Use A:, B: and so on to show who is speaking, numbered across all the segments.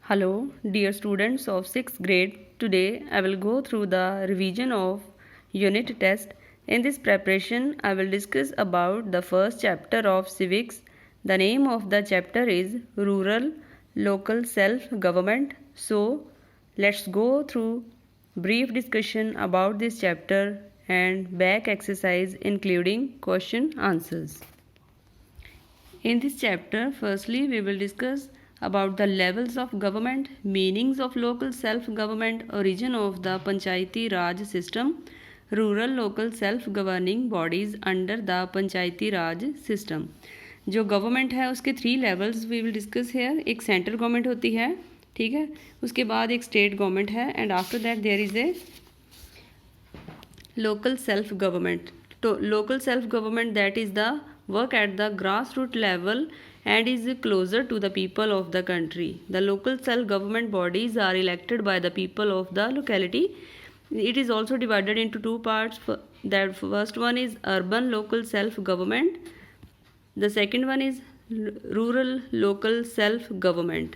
A: Hello, dear students of 6th grade. Today I will go through the revision of unit test. In this preparation, I will discuss about the first chapter of civics. The name of the chapter is Rural Local Self-Government. So, let's go through brief discussion about this chapter and back exercise including question answers. In this chapter, firstly, we will discuss about the levels of government, meanings of local self-government, origin of the Panchayati Raj system, rural local self-governing bodies under the Panchayati Raj system. जो government है उसके 3 levels we will discuss here. एक central government होती है, ठीक है, उसके बाद एक स्टेट गवर्नमेंट है and after that there is a local self government. So local self government, that is the work at the grassroots level and is closer to the people of the country. The local self government bodies are elected by the people of the locality. It is also divided into 2 parts. That first one is urban local self government, the second one is rural local self government.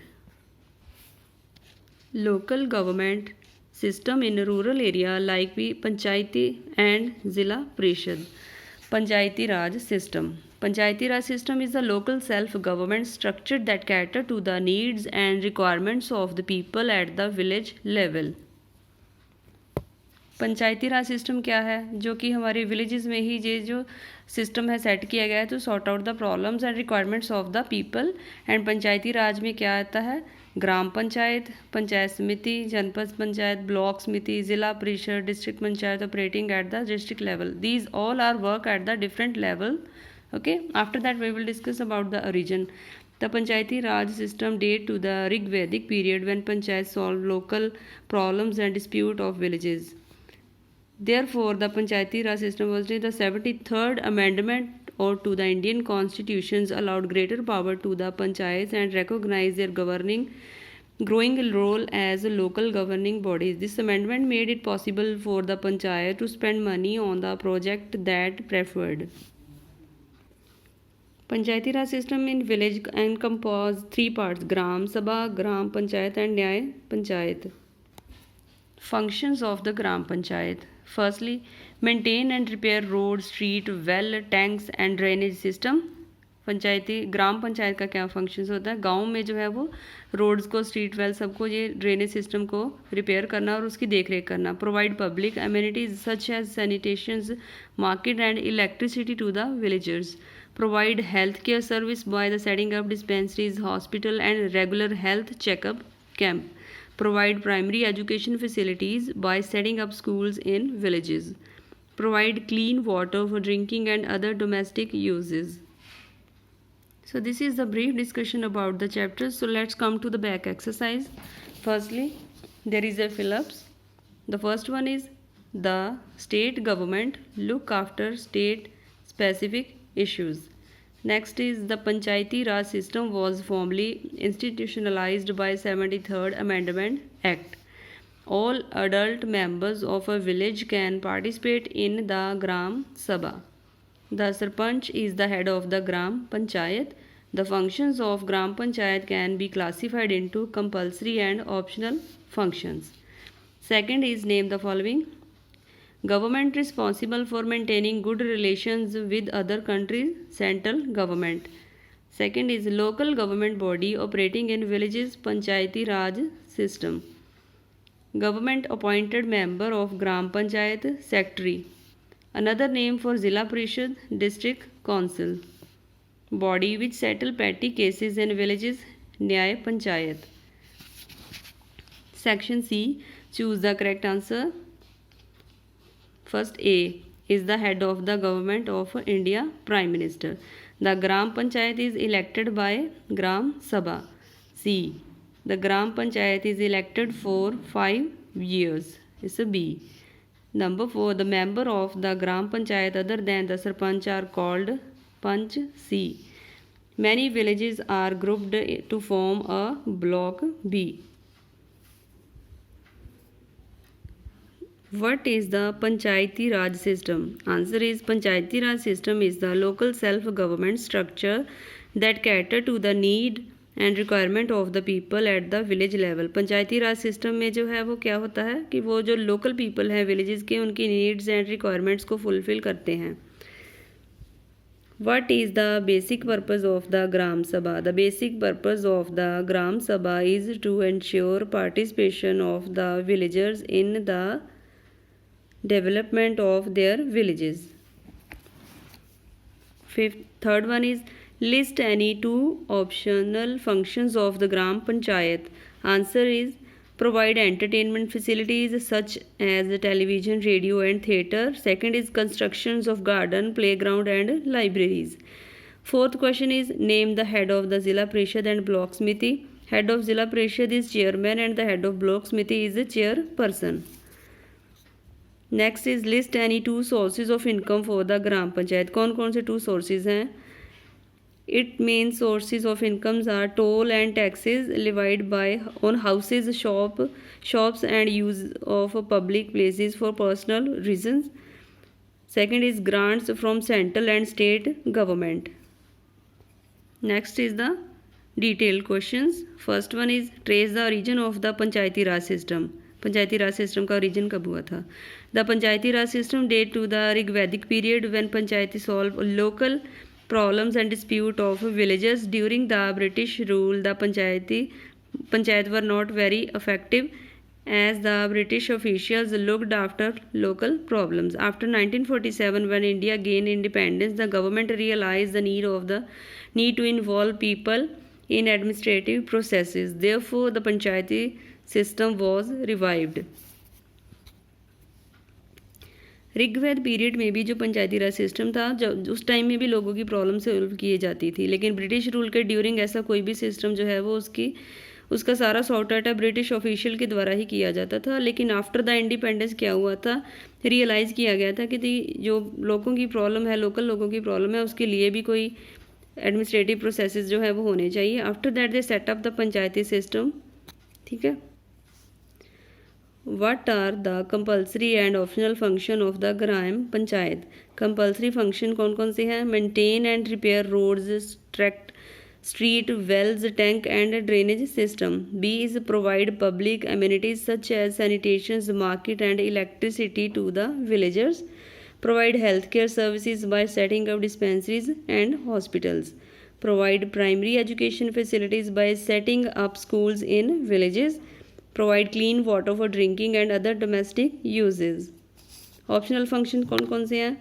A: Local government system in rural area like we Panchayati and Zilla Parishad. Panchayati Raj system. Panchayati Raj system is a local self-government structure that cater to the needs and requirements of the people at the village level. Panchayati raj system क्या है, जो कि हमारे villages में ही ये जो system है set किया गया है to sort out the problems and requirements of the people. And panchayati raj में क्या आता है, ग्राम पंचायत, पंचायत समिति, जनपद panchayat, block samiti, zila parishad, district panchayat operating at the district level. These all are work at the different level. Okay, after that we will discuss about the origin. The Panchayati Raj system date to the Rigvedic period when panchayats solved local problems and dispute of villages. Therefore, the Panchayati Raj system was the 73rd amendment or to the Indian constitutions allowed greater power to the panchayats and recognized their growing role as local governing bodies. This amendment made it possible for the panchayat to spend money on the project that preferred. Panchayati Raj system in village encompasses 3 parts: Gram Sabha, Gram Panchayat and Nyay Panchayat. Functions of the Gram Panchayat. Firstly, maintain and repair road, street, well, tanks and drainage system. पंचायती ग्राम पंचायत का क्या functions होता है, गांव में जो है वो roads को, स्ट्रीट वेल सबको, ये ड्रेनेज सिस्टम को रिपेयर करना और उसकी देख रेख करना. Provide public amenities such as sanitations, market and electricity to the villagers. Provide healthcare service by the setting up dispensaries, hospital and regular health checkup camp. Provide primary education facilities by setting up schools in villages. Provide clean water for drinking and other domestic uses. So this is the brief discussion about the chapters. So let's come to the back exercise. Firstly, there is a fill-ups. The first one is the state government look after state specific issues. Next is the Panchayati Raj system was formally institutionalized by 73rd Amendment Act. All adult members of a village can participate in the Gram Sabha. The Sarpanch is the head of the Gram Panchayat. The functions of Gram Panchayat can be classified into compulsory and optional functions. Second is name the following. Government responsible for maintaining good relations with other countries, central government. Second is local government body operating in villages, Panchayati Raj system. Government appointed member of Gram Panchayat, secretary. Another name for Zilla Parishad, district council. Body which settle petty cases in villages, Nyay Panchayat. Section C, choose the correct answer. First, A is the head of the government of India, Prime Minister. The Gram Panchayat is elected by Gram Sabha. C. The Gram Panchayat is elected for 5 years. It's a B. Number 4. The member of the Gram Panchayat other than the Sarpanch are called Panch. C. Many villages are grouped to form a block B. What is the Panchayati Raj system? Answer is Panchayati Raj system is the local self-government structure that cater to the need and requirement of the people at the village level. Panchayati raj system में जो है वो क्या होता है कि वो जो लोकल पीपल हैं विलेजेस के, उनकी नीड्स एंड रिक्वायरमेंट्स को फुलफिल करते हैं। What is the basic purpose of the Gram Sabha? The basic purpose of the Gram Sabha is to ensure participation of the villagers in the development of their villages. Third one is list any two optional functions of the Gram Panchayat. Answer is provide entertainment facilities such as television, radio and theatre. Second is constructions of garden, playground and libraries. Fourth question is name the head of the Zilla Parishad and Block Smiti. Head of Zilla Parishad is chairman and the head of Block Smiti is the chairperson. Next is list any two sources of income for the gram panchayat. कौन कौन से two sources हैं? It main sources of incomes are toll and taxes levied by on houses, shops and use of public places for personal reasons. Second is grants from central and state government. Next is the detailed questions. First one is trace the origin of the panchayati raj system. Panchayati raj system का origin कब हुआ था? The panchayati raj system date to the Rigvedic period when panchayati solve local problems and dispute of villages during the British rule. The panchayat were not very effective as the British officials looked after local problems. After 1947, when India gained independence, the government realized the need to involve people in administrative processes. Therefore, the panchayati system was revived. Rigveda period में भी जो पंचायती raj system था, जब उस time में भी लोगों की प्रॉब्लम सॉल्व किए जाती थी, लेकिन ब्रिटिश रूल के ड्यूरिंग ऐसा कोई भी सिस्टम जो है वो उसका सारा सॉर्ट आउट ब्रिटिश ऑफिशियल के द्वारा ही किया जाता था। लेकिन आफ्टर द इंडिपेंडेंस क्या हुआ था, रियलाइज़ किया गया था कि जो लोगों की प्रॉब्लम है, लोकल लोगों की प्रॉब्लम है, उसके लिए भी कोई एडमिनिस्ट्रेटिव प्रोसेसेस जो है वो होने चाहिए। After that they setup the Panchayati system. ठीक है। What are the compulsory and optional function of the gram panchayat? Compulsory function कौन कौन से हैं? Maintain and repair roads, street, wells, tank and drainage system. B is provide public amenities such as sanitation, market and electricity to the villagers. Provide healthcare services by setting up dispensaries and hospitals. Provide primary education facilities by setting up schools in villages. Provide clean water for drinking and other domestic uses. Optional function कौन कौन से हैं?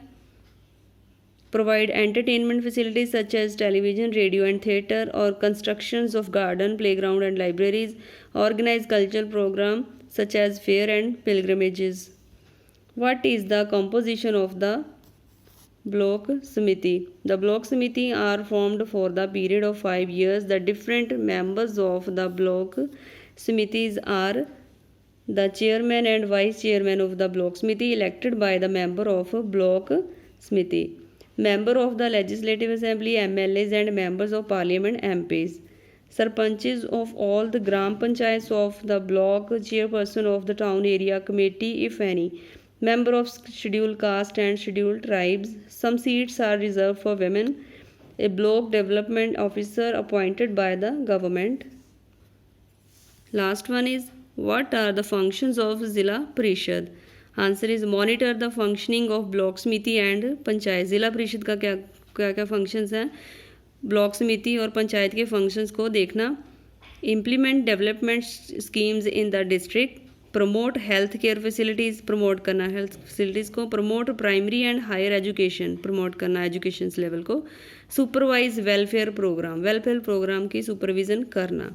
A: Provide entertainment facilities such as television, radio and theatre, or constructions of garden, playground and libraries. Organize cultural program such as fair and pilgrimages. What is the composition of the Block Samiti? The Block Samiti are formed for the period of 5 years. The different members of the Block Samitis are the chairman and vice chairman of the Block Samiti elected by the member of Block Samiti. Member of the Legislative Assembly MLAs and members of Parliament MPs. Sarpanches of all the Gram Panchayats of the block, chairperson of the town area committee if any. Member of scheduled caste and scheduled tribes. Some seats are reserved for women. A block development officer appointed by the government. Last one is what are the functions of Zilla Parishad? Answer is monitor the functioning of block समिति and panchayat. ज़िला परिषद का क्या functions हैं? Block समिति और पंचायत के functions को देखना। Implement development schemes in the district. Promote health care facilities, promote करना हेल्थ फैसिलिटीज़ को। Promote primary and higher education, promote करना एजुकेशन लेवल को। सुपरवाइज वेलफेयर प्रोग्राम की सुपरविज़न करना।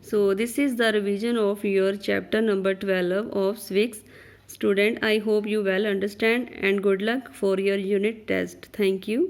A: So this is the revision of your chapter number 12 of civics. Student, I hope you well understand and good luck for your unit test. Thank you.